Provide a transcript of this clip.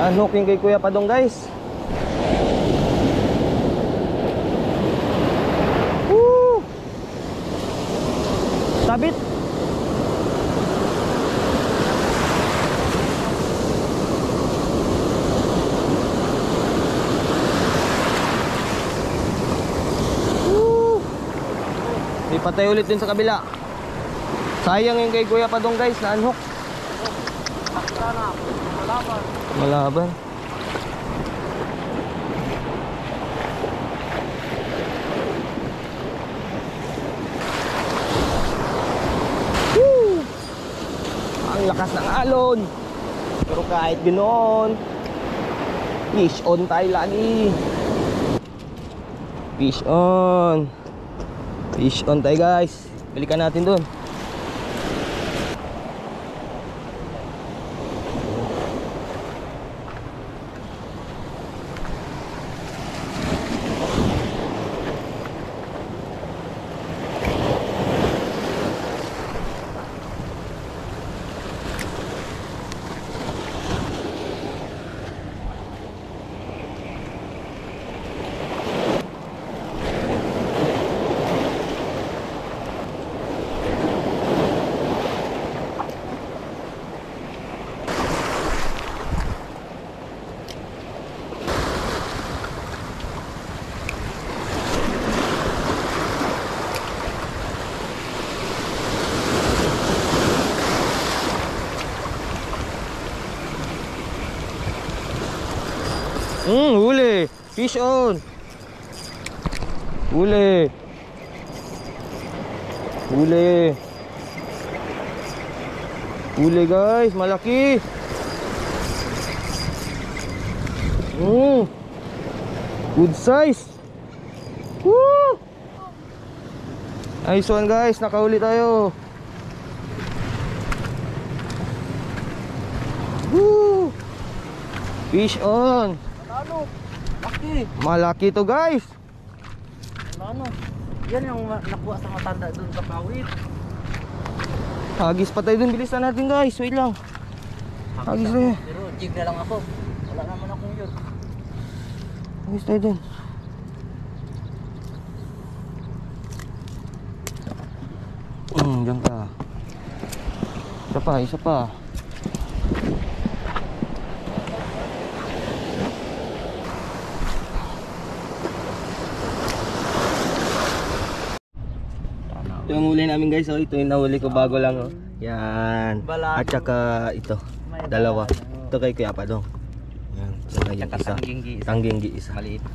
Na-unhook yung kay Kuya Padong, guys. Woo! Sabit. Woo! Ipatay ulit din sa kabila. Sayang yung kay Kuya Padong, guys, na-unhook. Malaban. Woo! Ang lakas ng alon. Pero kahit ganoon, fish on tayo lagi. Fish on. Fish on tayo, guys. Balikan natin doon. Huli. Fish on. Huli. Huli. Huli, guys, malaki. Good size. Woo! Nice one, guys, nakahuli tayo. Woo! Fish on. Ano? Laki. Malaki to, guys. Ano? Yan yung nakuha sa matanda doon sa kawit. Hagis pa tayo dun. Bilisan natin, guys. Wait lang. Hagis tayo. Pero jig na lang ako. Wala naman akong yun. Hagis tayo dun. Diyan ka. Isa pa, isa pa. Ito yung huli namin, guys. So, ito yung nahuli ko bago lang. Oh. Yan. At saka ito. Dalawa. Ito kay Kuya Padong. Yan. Ito na yung isa. Tangginggi isa. Maliit.